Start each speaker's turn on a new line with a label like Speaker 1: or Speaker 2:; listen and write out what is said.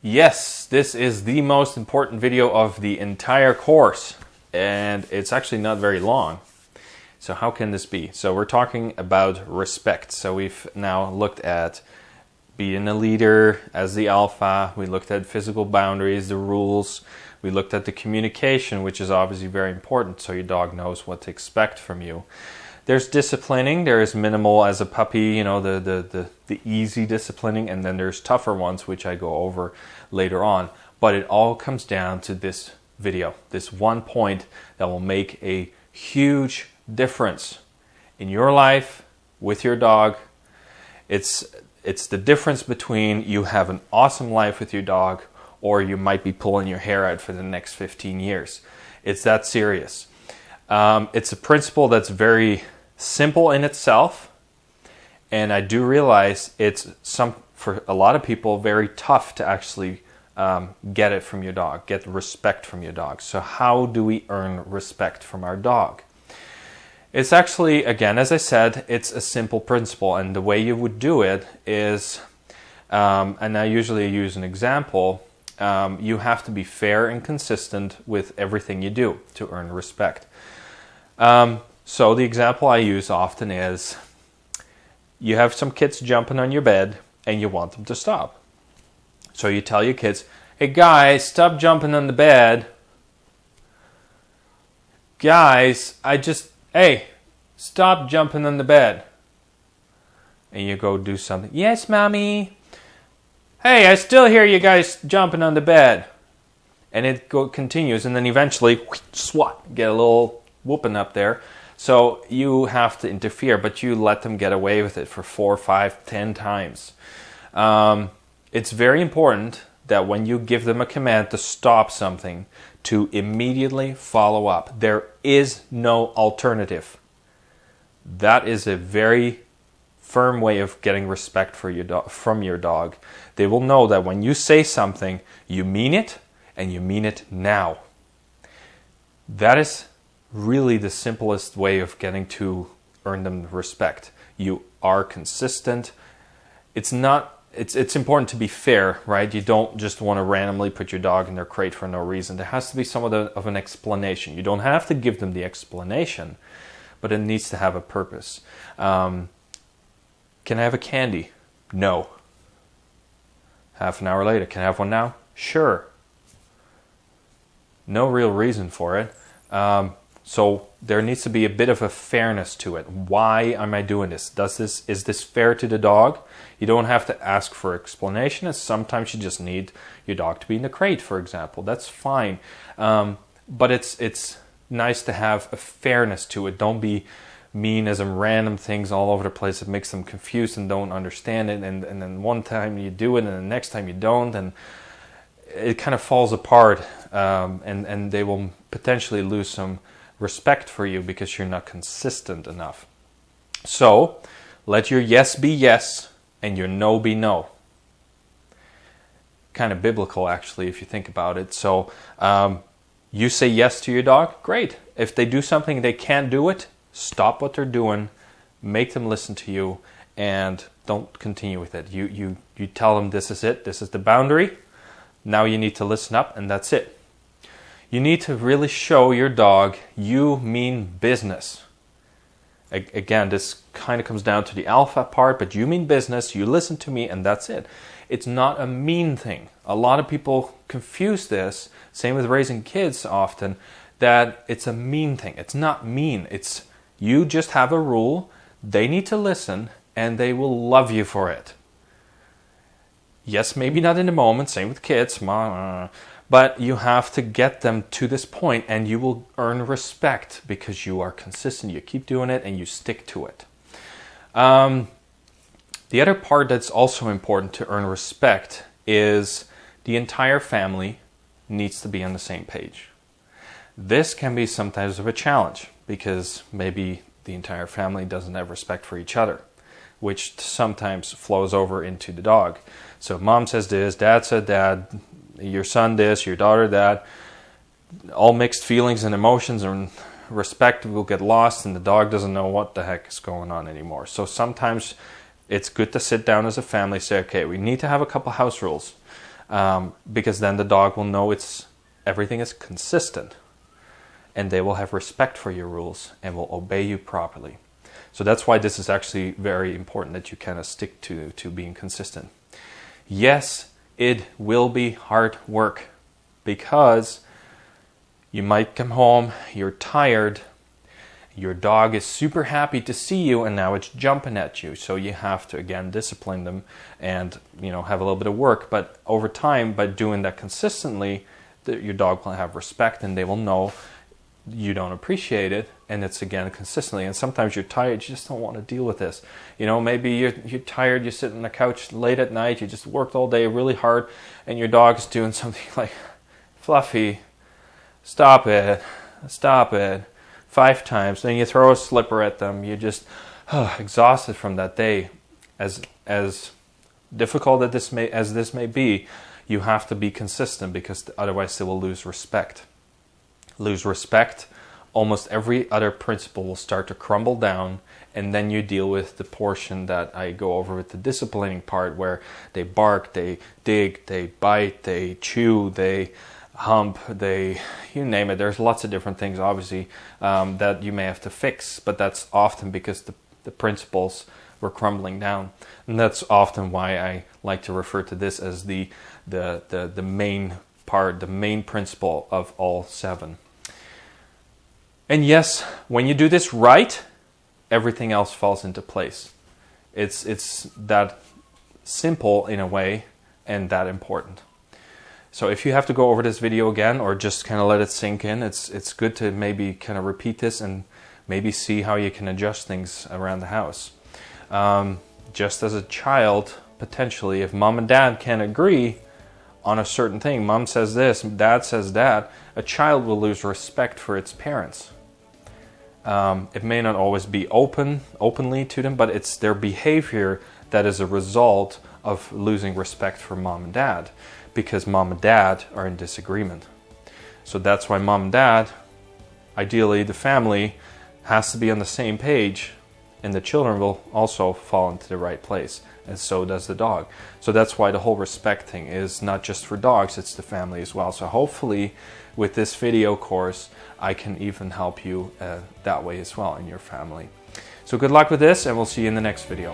Speaker 1: Yes, this is the most important video of the entire course, and it's actually not very long. So how can this be? So we're talking about respect. So we've now looked at being a leader as the alpha. We looked at physical boundaries, the rules. We looked at the communication, which is obviously very important, so your dog knows what to expect from you. There's disciplining. There is minimal as a puppy, you know, the easy disciplining, and then there's tougher ones, which I go over later on. But it all comes down to this video, this one point that will make a huge difference in your life with your dog. It's the difference between you have an awesome life with your dog or you might be pulling your hair out for the next 15 years. It's that serious. It's a principle that's very simple in itself, and I do realize it's for a lot of people very tough to actually get it from your dog, get respect from your dog. So how do we earn respect from our dog? It's actually, again, as I said, it's a simple principle, and the way you would do it is, and I usually use an example, you have to be fair and consistent with everything you do to earn respect. So the example I use often is, you have some kids jumping on your bed and you want them to stop. So you tell your kids, hey guys, stop jumping on the bed. Guys, hey, stop jumping on the bed. And you go do something. Yes, mommy. Hey, I still hear you guys jumping on the bed. And it continues, and then eventually, swat, get a little whooping up there. So you have to interfere, but you let them get away with it for 4, 5, 10 times. It's very important that when you give them a command to stop something, to immediately follow up. There is no alternative. That is a very firm way of getting respect for from your dog. They will know that when you say something, you mean it, and you mean it now. That is really the simplest way of getting to earn them respect. You are consistent. It's important to be fair, right? You don't just want to randomly put your dog in their crate for no reason. There has to be somewhat of an explanation. You don't have to give them the explanation, but it needs to have a purpose. Can I have a candy? No. Half an hour later, can I have one now? Sure. No real reason for it. So there needs to be a bit of a fairness to it. Why am I doing this? Is this fair to the dog? You don't have to ask for explanation, and sometimes you just need your dog to be in the crate, for example. That's fine. But it's nice to have a fairness to it. Don't be mean as in random things all over the place that makes them confused and don't understand it, and then one time you do it and the next time you don't, and it kind of falls apart, and they will potentially lose some respect for you because you're not consistent enough. So let your yes be yes and your no be no. Kind of biblical, actually, if you think about it. So you say yes to your dog, great. If they do something they can't do it, stop what they're doing, make them listen to you, and don't continue with it. You tell them this is it, this is the boundary. Now you need to listen up, and that's it. You need to really show your dog you mean business. Again, this kind of comes down to the alpha part, but you mean business, you listen to me, and that's it. It's not a mean thing. A lot of people confuse this, same with raising kids often, that it's a mean thing. It's not mean. It's you just have a rule, they need to listen, and they will love you for it. Yes, maybe not in the moment, same with kids, but you have to get them to this point, and you will earn respect because you are consistent. You keep doing it and you stick to it. The other part that's also important to earn respect is the entire family needs to be on the same page. This can be sometimes of a challenge because maybe the entire family doesn't have respect for each other, which sometimes flows over into the dog. So mom says this, dad said that, your son this, your daughter that, all mixed feelings and emotions and respect will get lost, and the dog doesn't know what the heck is going on anymore. So sometimes it's good to sit down as a family, say, okay, we need to have a couple house rules. because then the dog will know everything is consistent, and they will have respect for your rules and will obey you properly. So that's why this is actually very important, that you kind of stick to being consistent. Yes, it will be hard work, because you might come home, you're tired, your dog is super happy to see you, and now it's jumping at you. So you have to, again, discipline them and, have a little bit of work. But over time, by doing that consistently, your dog will have respect, and they will know you don't appreciate it. And it's, again, consistently. And sometimes you're tired, you just don't want to deal with this. Maybe you're tired, you sit on the couch late at night, you just worked all day really hard, and your dog's doing something like, Fluffy, stop it, 5 times. Then you throw a slipper at them. You're just exhausted from that day. As difficult as this may be, you have to be consistent, because otherwise they will lose respect. Almost every other principle will start to crumble down, and then you deal with the portion that I go over with the disciplining part, where they bark, they dig, they bite, they chew, they hump, you name it. There's lots of different things, obviously, that you may have to fix, but that's often because the principles were crumbling down. And that's often why I like to refer to this as the main part, the main principle of all 7. And yes, when you do this right, everything else falls into place. It's that simple in a way, and that important. So if you have to go over this video again, or just kind of let it sink in, it's good to maybe kind of repeat this and maybe see how you can adjust things around the house. Just as a child, potentially, if mom and dad can't agree on a certain thing, mom says this, dad says that, a child will lose respect for its parents. It may not always be openly to them, but it's their behavior that is a result of losing respect for mom and dad, because mom and dad are in disagreement. So that's why mom and dad, ideally the family, has to be on the same page, and the children will also fall into the right place, and so does the dog. So that's why the whole respect thing is not just for dogs, it's the family as well. So hopefully with this video course, I can even help you that way as well in your family. So good luck with this, and we'll see you in the next video.